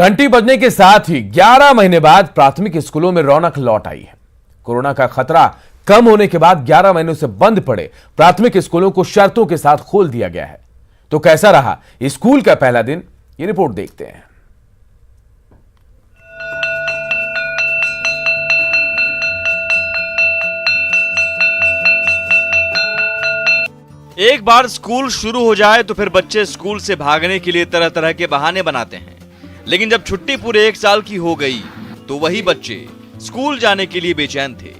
घंटी बजने के साथ ही 11 महीने बाद प्राथमिक स्कूलों में रौनक लौट आई है। कोरोना का खतरा कम होने के बाद 11 महीनों से बंद पड़े प्राथमिक स्कूलों को शर्तों के साथ खोल दिया गया है। तो कैसा रहा स्कूल का पहला दिन, ये रिपोर्ट देखते हैं। एक बार स्कूल शुरू हो जाए तो फिर बच्चे स्कूल से भागने के लिए तरह तरह के बहाने बनाते हैं। लेकिन जब छुट्टी पूरे 1 साल की हो गई तो वही बच्चे स्कूल जाने के लिए बेचैन थे।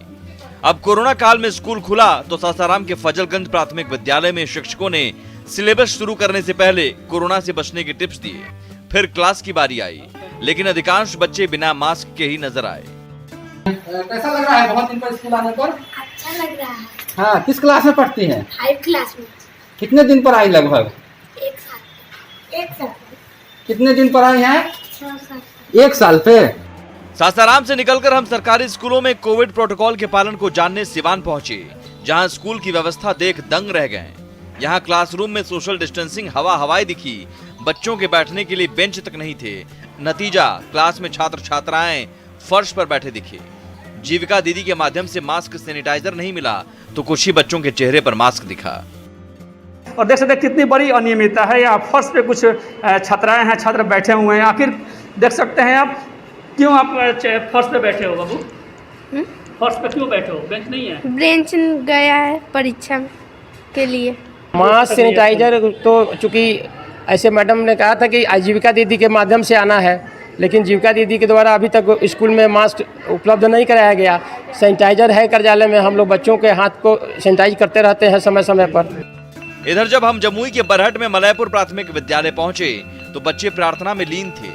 अब कोरोना काल में स्कूल खुला तो सासाराम के फजलगंज प्राथमिक विद्यालय में शिक्षकों ने सिलेबस शुरू करने से पहले कोरोना से बचने के टिप्स दिए। फिर क्लास की बारी आई, लेकिन अधिकांश बच्चे बिना मास्क के ही नजर आए। कैसा लग रहा है बहुत दिन पर स्कूल आने पर? अच्छा लग रहा है। हाँ, किस क्लास में पढ़ती हैं? 5 क्लास में। कितने दिन पर आई लगभग? 1 साल। 1 साल। कितने दिन पर आई हैं? 6 साल। 1 साल पे। सासाराम से निकलकर हम सरकारी स्कूलों में कोविड प्रोटोकॉल के पालन को जानने सिवान पहुंचे, जहां स्कूल की व्यवस्था देख दंग रह गए। यहां क्लासरूम में सोशल डिस्टेंसिंग हवाई दिखी, बच्चों के बैठने के लिए बेंच तक नहीं थे। नतीजा, क्लास में छात्र छात्राएं फर्श पर बैठे दिखे। जीविका दीदी के माध्यम से मास्क सैनिटाइजर नहीं मिला तो कुछ ही बच्चों के चेहरे पर मास्क दिखा। और देख सकते हैं कितनी बड़ी अनियमितता है। या फर्श पे कुछ छात्राएं हैं, छात्र बैठे हुए हैं। आखिर देख सकते हैं आप, क्यों आप फर्श पे बैठे हो बाबू? फर्श पे क्यों बैठे हो? बेंच नहीं है? बेंच गया है परीक्षा के लिए। मास्क सैनिटाइजर तो चूँकि ऐसे मैडम ने कहा था कि जीविका दीदी के माध्यम से आना है, लेकिन जीविका दीदी के द्वारा अभी तक स्कूल में मास्क उपलब्ध नहीं कराया गया। सैनिटाइजर है कार्यालय में, हम लोग बच्चों के हाथ को सैनिटाइज करते रहते हैं समय समय पर। इधर जब हम जमुई के बरहट में मलयपुर प्राथमिक विद्यालय पहुंचे तो बच्चे प्रार्थना में लीन थे।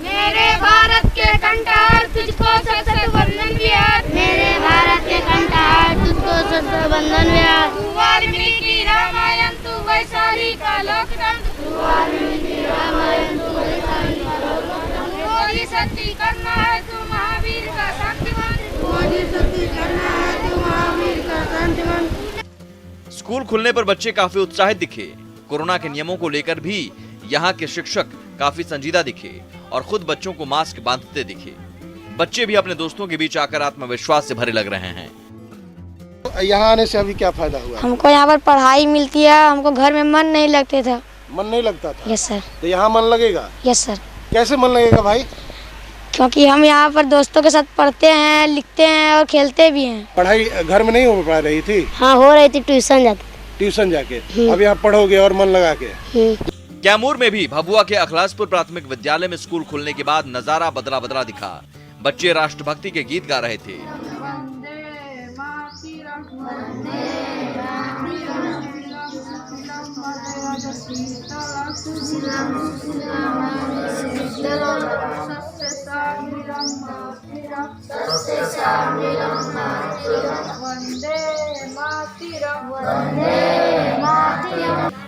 मेरे भारत के कंठार तुझको सत वंदन विहार। मेरे भारत के कंठार तुझको सत वंदन विहार। तू वाल्मीकि रामायण, तू वैशाली का लोकतंत्र। तू वाल्मीकि रामायण, तू वैशाली का लोकतंत्र। मोदी सत्य करना है तू महावीर का शांतिवन। मोदी सत्य करना है तू महावीर का शांतिवन। स्कूल खुलने पर बच्चे काफी उत्साहित दिखे। कोरोना के नियमों को लेकर भी यहाँ के शिक्षक काफी संजीदा दिखे और खुद बच्चों को मास्क बांधते दिखे। बच्चे भी अपने दोस्तों के बीच आकर आत्मविश्वास से भरे लग रहे हैं। यहाँ आने से अभी क्या फायदा हुआ? हमको यहाँ पर पढ़ाई मिलती है, हमको घर में मन नहीं लगते था। मन नहीं लगता था? Yes sir. तो यहाँ मन लगेगा? Yes sir. कैसे मन लगेगा भाई? क्योंकि हम यहाँ पर दोस्तों के साथ पढ़ते हैं, लिखते हैं और खेलते भी हैं। पढ़ाई घर में नहीं हो पा रही थी? हाँ, हो रही थी ट्यूशन जाके। ट्यूशन जाके अब यहाँ पढ़ोगे और मन लगा के। कैमूर में भी भभुआ के अखलासपुर प्राथमिक विद्यालय में स्कूल खुलने के बाद नजारा बदला दिखा। बच्चे राष्ट्रभक्ति के गीत गा रहे थे।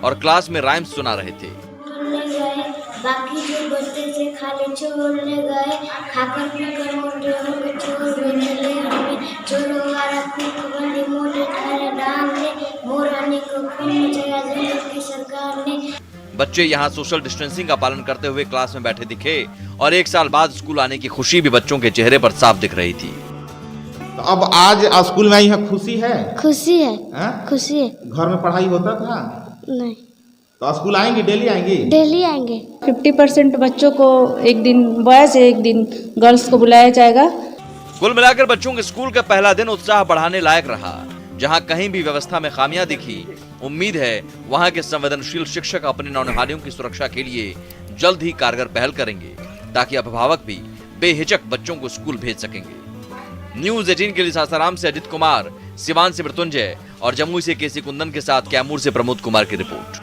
और क्लास में राइम्स सुना रहे थे। बाकी जो बच्चे से खाली छोड़ने गए, खाकर पीकर मोटे हो गए, छोड़ मिले हमें छोड़ो वाला कुक बंदी मोटे थारे डालने मोरानी को खून जगह जगह की सरकार ने। बच्चे यहाँ सोशल डिस्टेंसिंग का पालन करते हुए क्लास में बैठे दिखे और 1 साल बाद स्कूल आने की खुशी भी बच्चों के चेहरे पर साफ दिख रही थी। तो अब आज स्कूल में आई है, खुशी है? खुशी है। खुशी है। घर में पढ़ाई होता था? नहीं। तो स्कूल आएंगे? डेली आएंगे? डेली आएंगे। 50% बच्चों को एक दिन बॉयज एक दिन गर्ल्स को बुलाया जाएगा। कुल मिलाकर बच्चों के स्कूल का पहला दिन उत्साह बढ़ाने लायक रहा। जहां कहीं भी व्यवस्था में खामियां दिखी, उम्मीद है वहां के संवेदनशील शिक्षक अपने नौनिहालियों की सुरक्षा के लिए जल्द ही कारगर पहल करेंगे, ताकि अभिभावक भी बेहिचक बच्चों को स्कूल भेज सकेंगे। न्यूज़ 18 के लिए सासाराम से अजित कुमार, सिवान से मृत्युंजय और जमुई से केसी कुंदन के साथ कैमूर से प्रमोद कुमार की रिपोर्ट।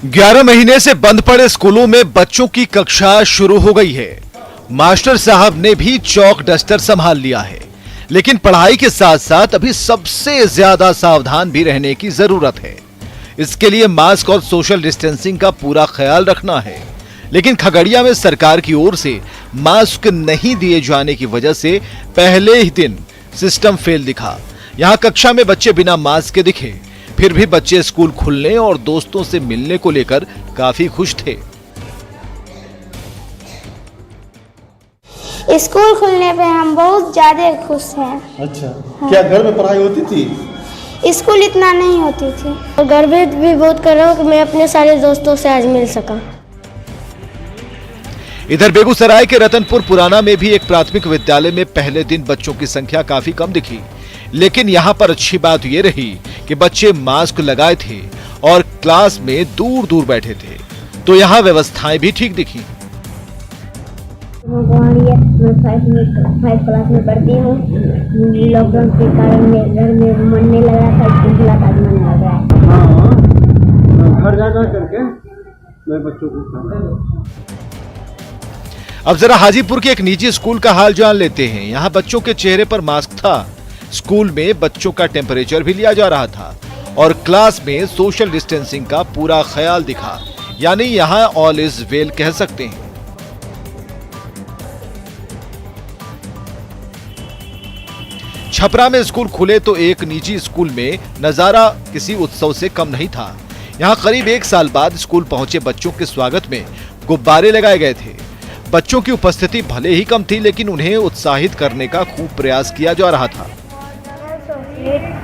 ग्यारह महीने से बंद पड़े स्कूलों में बच्चों की कक्षा शुरू हो गई है। मास्टर साहब ने भी चौक डस्टर संभाल लिया है, लेकिन पढ़ाई के साथ साथ अभी सबसे ज्यादा सावधान भी रहने की जरूरत है। इसके लिए मास्क और सोशल डिस्टेंसिंग का पूरा ख्याल रखना है। लेकिन खगड़िया में सरकार की ओर से मास्क नहीं दिए जाने की वजह से पहले ही दिन सिस्टम फेल दिखा। यहाँ कक्षा में बच्चे बिना मास्क के दिखे, फिर भी बच्चे स्कूल खुलने और दोस्तों से मिलने को लेकर काफी खुश थे। स्कूल खुलने पे हम बहुत ज्यादा खुश हैं। अच्छा, क्या घर में पढ़ाई होती थी? स्कूल इतना नहीं होती थी और गर्व भी बहुत कर रहा हूँ कि मैं अपने सारे दोस्तों से आज मिल सका। इधर बेगूसराय के रतनपुर पुराना में भी एक प्राथमिक विद्यालय में पहले दिन बच्चों की संख्या काफी कम दिखी, लेकिन यहाँ पर अच्छी बात ये रही कि बच्चे मास्क लगाए थे और क्लास में दूर दूर बैठे थे, तो यहाँ व्यवस्थाएं भी ठीक दिखी। मैं 5 क्लास में पढ़ती हूँ। लॉकडाउन के कारण घर में मन नहीं लग रहा था, स्कूल का मन लग रहा है। घर जा करके मैं बच्चों को अब जरा हाजीपुर के एक निजी स्कूल का हाल जान लेते हैं। यहाँ बच्चों के चेहरे पर मास्क था, स्कूल में बच्चों का टेम्परेचर भी लिया जा रहा था और क्लास में सोशल डिस्टेंसिंग का पूरा ख्याल दिखा, यानी यहाँ ऑल इज वेल कह सकते हैं। छपरा में स्कूल खुले तो एक निजी स्कूल में नजारा किसी उत्सव से कम नहीं था। यहाँ करीब 1 साल बाद स्कूल पहुंचे बच्चों के स्वागत में गुब्बारे लगाए गए थे। बच्चों की उपस्थिति भले ही कम थी, लेकिन उन्हें उत्साहित करने का खूब प्रयास किया जा रहा था।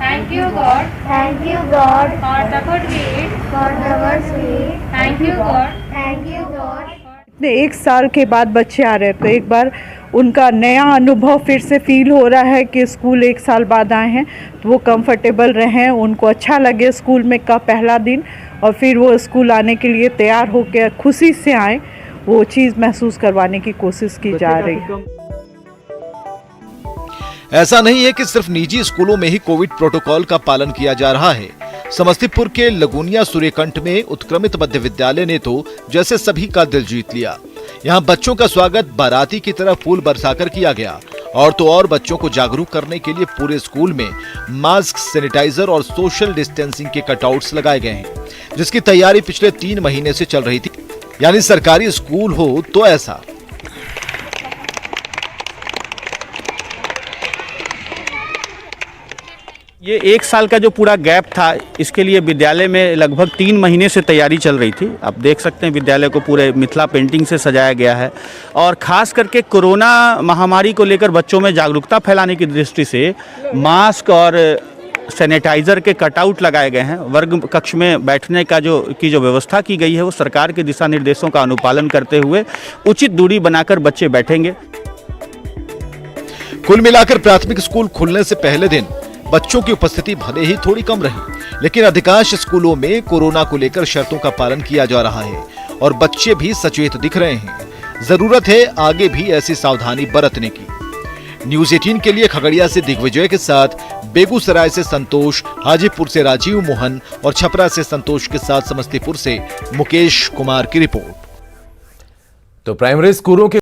Thank you God, thank you God for the good deed, for the good deed. Thank you God, thank you God. इतने 1 साल के बाद बच्चे आ रहे हैं तो एक बार उनका नया अनुभव फिर से फील हो रहा है कि स्कूल 1 साल बाद आए हैं तो वो कंफर्टेबल रहें, उनको अच्छा लगे स्कूल में का पहला दिन, और फिर वो स्कूल आने के लिए तैयार होकर खुशी से आए, वो चीज़ महसूस करवाने की कोशिश की जा रही है। ऐसा नहीं है कि सिर्फ निजी स्कूलों में ही कोविड प्रोटोकॉल का पालन किया जा रहा है। समस्तीपुर के लगुनिया सूर्यकंठ में उत्क्रमित मध्य विद्यालय ने तो जैसे सभी का दिल जीत लिया। यहाँ बच्चों का स्वागत बाराती की तरह फूल बरसाकर किया गया, और तो और बच्चों को जागरूक करने के लिए पूरे स्कूल में मास्क, सैनिटाइजर और सोशल डिस्टेंसिंग के कटआउट्स लगाए गए हैं, जिसकी तैयारी पिछले 3 महीने से चल रही थी। यानी सरकारी स्कूल हो तो ऐसा। ये 1 साल का जो पूरा गैप था, इसके लिए विद्यालय में लगभग 3 महीने से तैयारी चल रही थी। आप देख सकते हैं विद्यालय को पूरे मिथिला पेंटिंग से सजाया गया है, और ख़ास करके कोरोना महामारी को लेकर बच्चों में जागरूकता फैलाने की दृष्टि से मास्क और सैनिटाइज़र के कटआउट लगाए गए हैं। वर्ग कक्ष में बैठने का जो व्यवस्था की गई है वो सरकार के दिशा निर्देशों का अनुपालन करते हुए उचित दूरी बनाकर बच्चे बैठेंगे। कुल मिलाकर प्राथमिक स्कूल खुलने से पहले दिन बच्चों की उपस्थिति भले ही थोड़ी कम रही, लेकिन अधिकांश स्कूलों में कोरोना को लेकर शर्तों का पालन किया जा रहा है और बच्चे भी सचेत दिख रहे हैं। जरूरत है आगे भी ऐसी सावधानी बरतने की। न्यूज़ 18 के लिए खगड़िया से दिग्विजय के साथ बेगूसराय से संतोष, हाजीपुर से राजीव मोहन और छपरा से संतोष के साथ समस्तीपुर से मुकेश कुमार की रिपोर्ट। तो प्राइमरी स्कूलों के